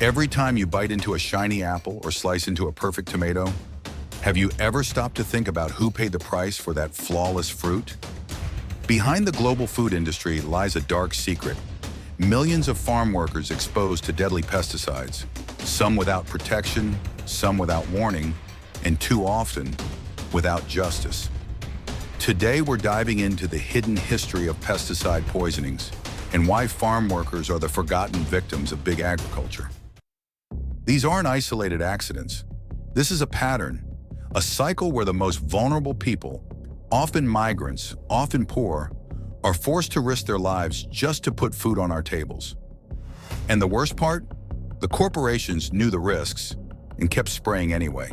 Every time you bite into a shiny apple or slice into a perfect tomato, have you ever stopped to think about who paid the price for that flawless fruit? Behind the global food industry lies a dark secret. Millions of farm workers exposed to deadly pesticides, some without protection, some without warning, and too often, without justice. Today, we're diving into the hidden history of pesticide poisonings and why farm workers are the forgotten victims of big agriculture. These aren't isolated accidents. This is a pattern, a cycle where the most vulnerable people, often migrants, often poor, are forced to risk their lives just to put food on our tables. And the worst part? The corporations knew the risks and kept spraying anyway.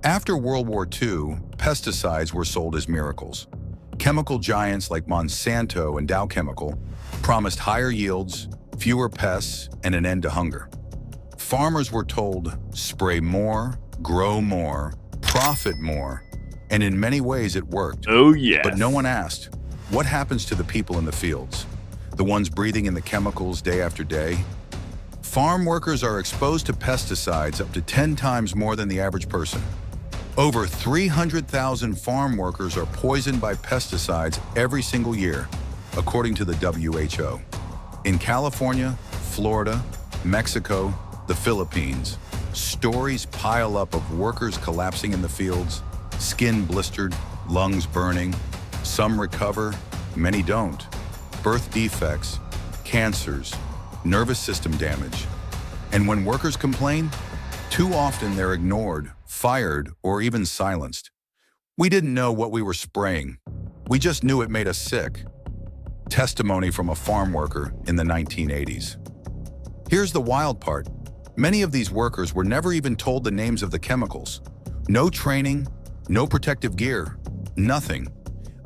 After World War II, pesticides were sold as miracles. Chemical giants like Monsanto and Dow Chemical promised higher yields, fewer pests, and an end to hunger. Farmers were told, spray more, grow more, profit more, and in many ways it worked. Oh yes. But no one asked, what happens to the people in the fields? The ones breathing in the chemicals day after day? Farm workers are exposed to pesticides up to 10 times more than the average person. Over 300,000 farm workers are poisoned by pesticides every single year, according to the WHO. In California, Florida, Mexico, the Philippines, stories pile up of workers collapsing in the fields, skin blistered, lungs burning. Some recover, many don't. Birth defects, cancers, nervous system damage. And when workers complain, too often they're ignored, fired, or even silenced. We didn't know what we were spraying. We just knew it made us sick. Testimony from a farm worker in the 1980s. Here's the wild part. Many of these workers were never even told the names of the chemicals. No training, no protective gear, nothing.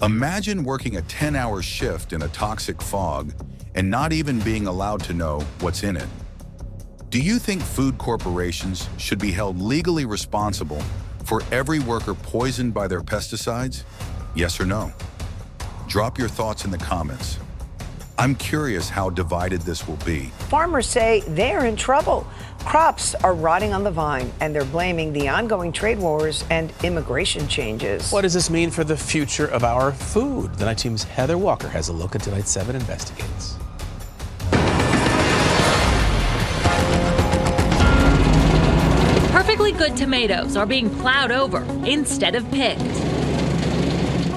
Imagine working a 10-hour shift in a toxic fog and not even being allowed to know what's in it. Do you think food corporations should be held legally responsible for every worker poisoned by their pesticides? Yes or no? Drop your thoughts in the comments. I'm curious how divided this will be. Farmers say they're in trouble. Crops are rotting on the vine, and they're blaming the ongoing trade wars and immigration changes. What does this mean for the future of our food? The Night Team's Heather Walker has a look at tonight's 7 Investigates. Perfectly good tomatoes are being plowed over instead of picked.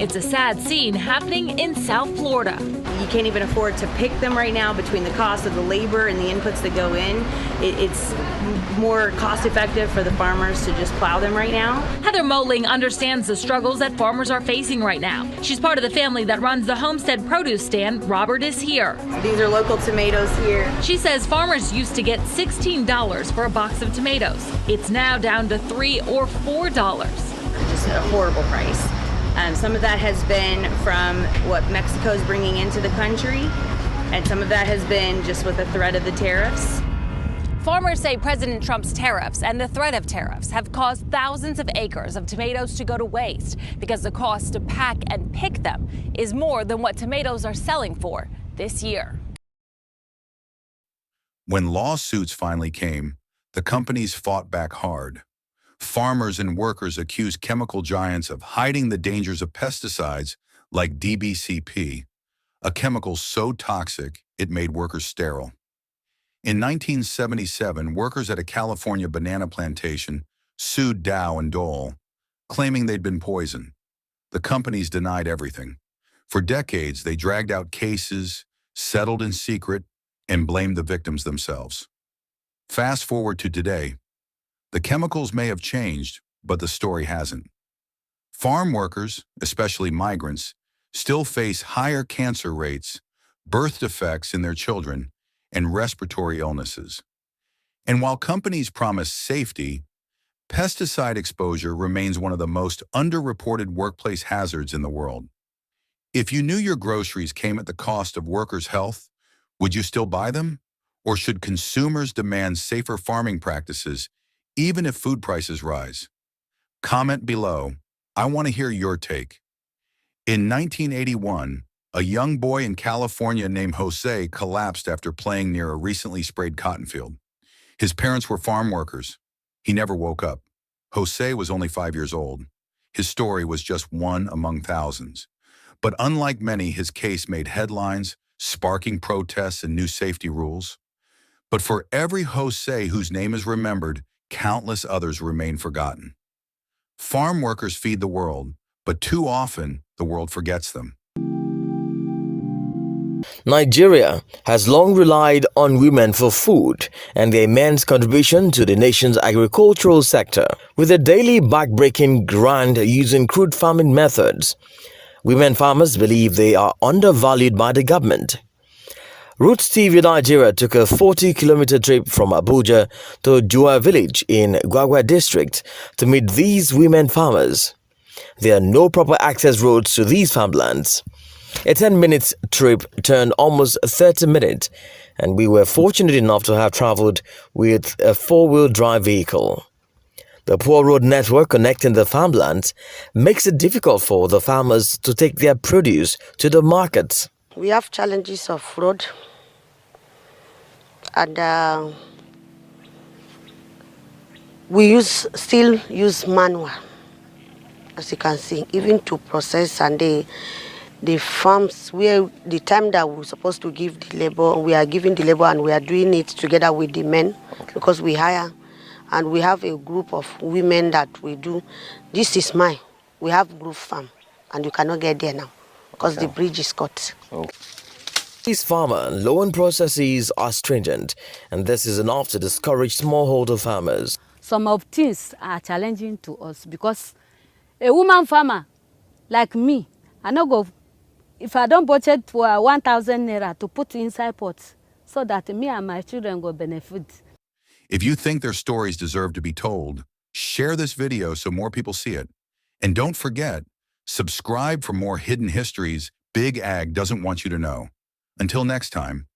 It's a sad scene happening in South Florida. You can't even afford to pick them right now between the cost of the labor and the inputs that go in. It's more cost effective for the farmers to just plow them right now. Heather Moling understands the struggles that farmers are facing right now. She's part of the family that runs the Homestead produce stand. Robert is here. These are local tomatoes here. She says farmers used to get $16 for a box of tomatoes. It's now down to $3 or $4. Just a horrible price. Some of that has been from what Mexico's bringing into the country, and some of that has been just with the threat of the tariffs. Farmers say President Trump's tariffs and the threat of tariffs have caused thousands of acres of tomatoes to go to waste because the cost to pack and pick them is more than what tomatoes are selling for this year. When lawsuits finally came, the companies fought back hard. Farmers and workers accused chemical giants of hiding the dangers of pesticides like DBCP, a chemical so toxic it made workers sterile. In 1977, workers at a California banana plantation sued Dow and Dole, claiming they'd been poisoned. The companies denied everything. For decades, they dragged out cases, settled in secret, and blamed the victims themselves. Fast forward to today. The chemicals may have changed, but the story hasn't. Farm workers, especially migrants, still face higher cancer rates, birth defects in their children, and respiratory illnesses. And while companies promise safety, pesticide exposure remains one of the most underreported workplace hazards in the world. If you knew your groceries came at the cost of workers' health, would you still buy them? Or should consumers demand safer farming practices even if food prices rise? Comment below. I want to hear your take. In 1981, a young boy in California named Jose collapsed after playing near a recently sprayed cotton field. His parents were farm workers. He never woke up. Jose was only 5 years old. His story was just one among thousands. But unlike many, his case made headlines, sparking protests and new safety rules. But for every Jose whose name is remembered, countless others remain forgotten. Farm workers feed the world, but too often the world forgets them. Nigeria has long relied on women for food and their immense contribution to the nation's agricultural sector. With a daily back-breaking grind using crude farming methods, women farmers believe they are undervalued by the government. Roots TV Nigeria took a 40-kilometer trip from Abuja to Jua village in Gwagwa district to meet these women farmers. There are no proper access roads to these farmlands. A 10-minute trip turned almost 30 minutes, and we were fortunate enough to have traveled with a four-wheel drive vehicle. The poor road network connecting the farmlands makes it difficult for the farmers to take their produce to the markets. We have challenges of road, and we still use manual, as you can see, even to process and the farms where the time that we're supposed to give the labor, we are giving the labor and we are doing it together with the men because we hire and we have a group of women that we do. This is mine. We have group farm and you cannot get there now because the bridge is cut. These farmer loan processes are stringent, and this is enough to discourage smallholder farmers. Some of things are challenging to us because a woman farmer like me, I no go, if I don't budget for 1,000 naira to put inside pots so that me and my children go benefit. If you think their stories deserve to be told, share this video so more people see it. And don't forget, subscribe for more hidden histories Big Ag doesn't want you to know. Until next time.